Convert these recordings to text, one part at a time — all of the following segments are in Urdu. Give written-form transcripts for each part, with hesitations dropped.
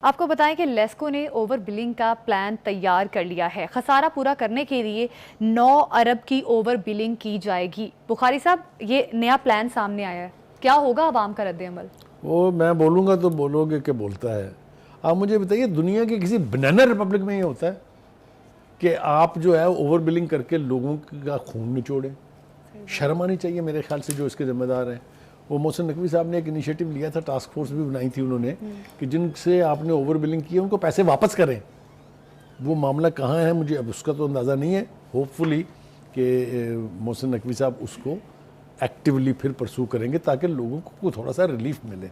آپ کو بتائیں کہ لیسکو نے اوور بلنگ کا پلان تیار کر لیا ہے۔ خسارہ پورا کرنے کے لیے 9 ارب کی اوور بلنگ کی جائے گی۔ بخاری صاحب، یہ نیا پلان سامنے آیا ہے، کیا ہوگا عوام کا رد عمل؟ وہ میں بولوں گا تو بولو گے کہ بولتا ہے۔ آپ مجھے بتائیے، دنیا کے کسی بنانا ریپبلک میں یہ ہوتا ہے کہ آپ جو ہے اوور بلنگ کر کے لوگوں کا خون نچوڑیں؟ شرم آنی چاہیے میرے خیال سے جو اس کے ذمہ دار ہیں۔ وہ محسن نقوی صاحب نے ایک انیشیٹو لیا تھا، ٹاسک فورس بھی بنائی تھی انہوں نے، کہ جن سے آپ نے اوور بلنگ کی ہے ان کو پیسے واپس کریں۔ وہ معاملہ کہاں ہے مجھے اب اس کا تو اندازہ نہیں ہے۔ ہوپ فلی کہ محسن نقوی صاحب اس کو ایکٹیولی پھر پرسو کریں گے تاکہ لوگوں کو تھوڑا سا ریلیف ملے۔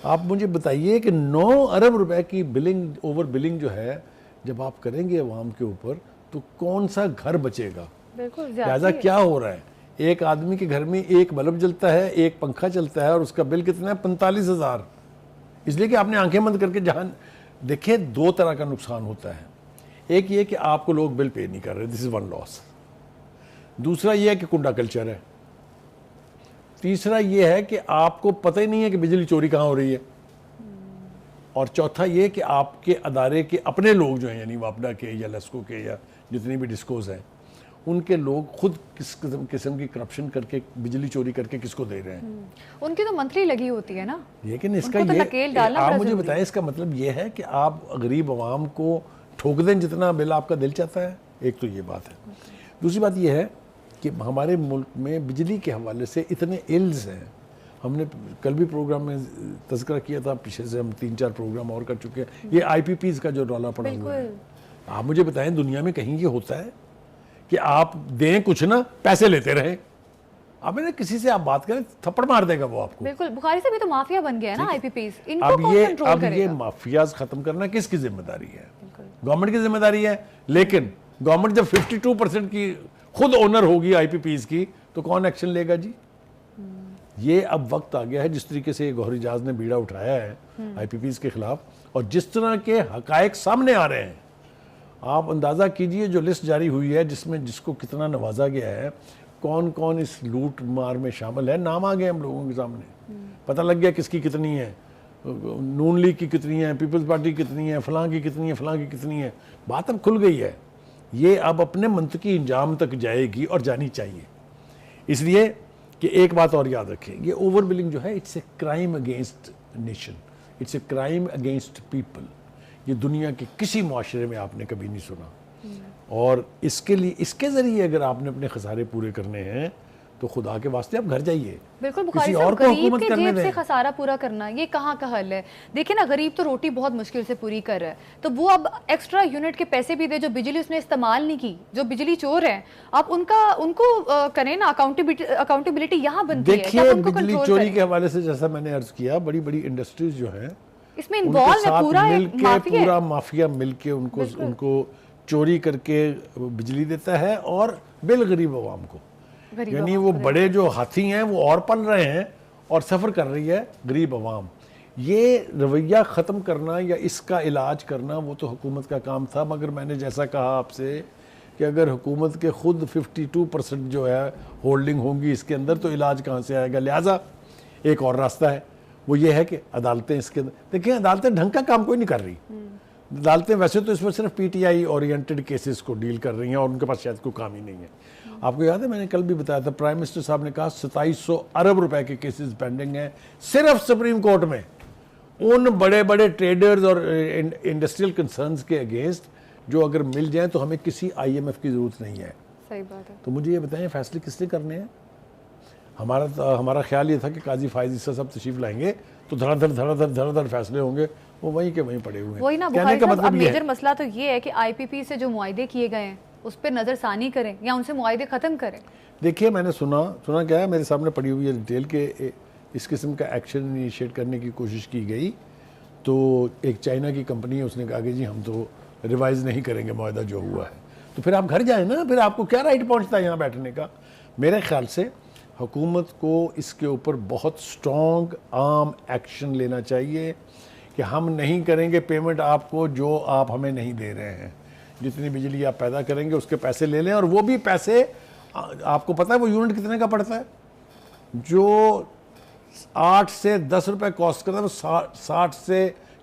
آپ مجھے بتائیے کہ 9 ارب روپے کی بلنگ، اوور بلنگ جو ہے جب آپ کریں گے عوام کے اوپر تو کون سا گھر بچے گا؟ لہٰذا کیا ہو رہا ہے، ایک آدمی کے گھر میں ایک بلب جلتا ہے، ایک پنکھا چلتا ہے، اور اس کا بل کتنا ہے؟ 45,000۔ اس لیے کہ آپ نے آنکھیں بند کر کے جہاں دیکھیں، 2 طرح کا نقصان ہوتا ہے۔ ایک یہ کہ آپ کو لوگ بل پے نہیں کر رہے، دس از ون لاس۔ دوسرا یہ ہے کہ کنڈا کلچر ہے۔ تیسرا یہ ہے کہ آپ کو پتہ ہی نہیں ہے کہ بجلی چوری کہاں ہو رہی ہے۔ اور چوتھا یہ کہ آپ کے ادارے کے اپنے لوگ جو ہیں، یعنی واپڈا کے یا لیسکو کے یا جتنی بھی ڈسکوز ہیں، ان کے لوگ خود کس قسم کی کرپشن کر کے بجلی چوری کر کے کس کو دے رہے ہیں؟ ان کی تو منتھلی لگی ہوتی ہے نا۔ لیکن اس کا یہ آپ مجھے بتائیں، اس کا مطلب یہ ہے کہ آپ غریب عوام کو ٹھوک دیں جتنا بل آپ کا دل چاہتا ہے؟ ایک تو یہ بات ہے۔ دوسری بات یہ ہے کہ ہمارے ملک میں بجلی کے حوالے سے اتنے ایلز ہیں۔ ہم نے کل بھی پروگرام میں تذکرہ کیا تھا، پیچھے سے ہم 3-4 پروگرام اور کر چکے ہیں۔ یہ آئی پی پیز کا جو رولا پڑا ہوا ہے، آپ مجھے بتائیں دنیا میں کہیں یہ ہوتا ہے کہ آپ دیں کچھ نہ پیسے لیتے رہیں؟ اب میں نے کسی سے آپ بات کریں تھپڑ مار دے گا وہ آپ کو۔ بالکل، بخاری سے بھی تو مافیا بن گیا ہے نا آئی پی پیز۔ ان کو اب کون کنٹرول کرے گا؟ یہ مافیاز ختم کرنا کس کی ذمہ داری ہے؟ گورنمنٹ کی ذمہ داری ہے۔ لیکن گورنمنٹ جب 52% کی خود اونر ہوگی آئی پی پیز کی تو کون ایکشن لے گا جی؟ یہ اب وقت آ گیا ہے، جس طریقے سے گوہر اجاز نے بیڑا اٹھایا ہے آئی پی پیز کے خلاف، اور جس طرح کے حقائق سامنے آ رہے ہیں، آپ اندازہ کیجئے جو لسٹ جاری ہوئی ہے جس میں جس کو کتنا نوازا گیا ہے، کون کون اس لوٹ مار میں شامل ہے، نام آ گئے ہم لوگوں کے سامنے، پتہ لگ گیا کس کی کتنی ہے، نون لیگ کی کتنی ہے، پیپلز پارٹی کی کتنی ہے، فلاں کی کتنی ہے، فلاں کی کتنی ہے۔ بات اب کھل گئی ہے، یہ اب اپنے منطقی انجام تک جائے گی اور جانی چاہیے۔ اس لیے کہ ایک بات اور یاد رکھیں، یہ اوور بلنگ جو ہے it's a crime against nation, it's a crime against people. یہ دنیا کے کسی معاشرے میں آپ نے کبھی نہیں سنا، اور اس کے لیے، اس کے ذریعے اگر آپ نے اپنے خسارے پورے کرنے ہیں تو خدا کے واسطے آپ گھر جائیے۔ بالکل بخاری صاحب، غریب کے جیب سے خسارہ پورا کرنا یہ کہاں کا حل ہے؟ دیکھیں نا، غریب تو روٹی بہت مشکل سے پوری کر رہا ہے، تو وہ اب ایکسٹرا یونٹ کے پیسے بھی دے جو بجلی اس نے استعمال نہیں کی، جو بجلی چور ہیں، آپ ان کو کریں نا، اکاؤنٹیبلٹی یہاں بنتی ہے۔ دیکھیے، بجلی چوری کے حوالے سے جیسا میں نے عرض کیا، بڑی بڑی انڈسٹریز جو ہیں اس میں انوالو ہے، پورا مافیا مل کے ان کو چوری کر کے بجلی دیتا ہے، اور بالغریب عوام کو، یعنی وہ بڑے جو ہاتھی ہیں وہ اور پل رہے ہیں اور سفر کر رہی ہے غریب عوام۔ یہ رویہ ختم کرنا یا اس کا علاج کرنا وہ تو حکومت کا کام تھا، مگر میں نے جیسا کہا آپ سے کہ اگر حکومت کے خود 52% جو ہے ہولڈنگ ہوں گی اس کے اندر تو علاج کہاں سے آئے گا؟ لہٰذا ایک اور راستہ ہے، وہ یہ ہے کہ عدالتیں اس کے اندر، دیکھیں عدالتیں ڈھنگ کا کام کوئی نہیں کر رہی۔ عدالتیں ویسے تو اس میں صرف P T I oriented cases کو ڈیل کر رہی ہیں، اور ان کے پاس شاید کوئی کام ہی نہیں ہے۔ آپ کو یاد ہے میں نے کل بھی بتایا تھا، پرائم منسٹر صاحب نے کہا 2700 ارب روپے کے کیسز پینڈنگ ہیں صرف سپریم کورٹ میں، ان بڑے بڑے ٹریڈرز اور انڈسٹریل کنسرنز کے اگینسٹ، جو اگر مل جائیں تو ہمیں کسی آئی ایم ایف کی ضرورت نہیں ہے۔ صحیح بات ہے۔ تو مجھے یہ بتائیں فیصلے کس نے کرنے ہیں؟ ہمارا خیال یہ تھا کہ قاضی فائز عیسیٰ صاحب تشریف لائیں گے تو دھڑ دھڑ فیصلے ہوں گے، وہ وہیں کے وہیں پڑے ہوئے ہیں۔ وہی نا بخاری صاحب، اب میجر مسئلہ تو یہ ہے کہ آئی پی پی سے جو معاہدے کیے گئے ہیں اس پہ نظر ثانی کریں یا ان سے معاہدے ختم کریں۔ دیکھیے، میں نے سنا کیا ہے، میرے سامنے پڑی ہوئی ہے ڈیٹیل کہ اس قسم کا ایکشن انیشیٹ کرنے کی کوشش کی گئی، تو ایک چائنا کی کمپنی ہے، اس نے کہا کہ جی ہم تو ریوائز نہیں کریں گے معاہدہ جو ہوا ہے۔ تو پھر آپ گھر جائیں نا، پھر آپ کو کیا رائٹ پہنچتا ہے یہاں بیٹھنے کا؟ میرے خیال سے حکومت کو اس کے اوپر بہت سٹرونگ عام ایکشن لینا چاہیے کہ ہم نہیں کریں گے پیمنٹ آپ کو جو آپ ہمیں نہیں دے رہے ہیں۔ جتنی بجلی آپ پیدا کریں گے اس کے پیسے لے لیں، اور وہ بھی پیسے آپ کو پتہ ہے وہ یونٹ کتنے کا پڑتا ہے؟ جو 8 سے 10 روپے کاسٹ کرتا ہے وہ 60 سے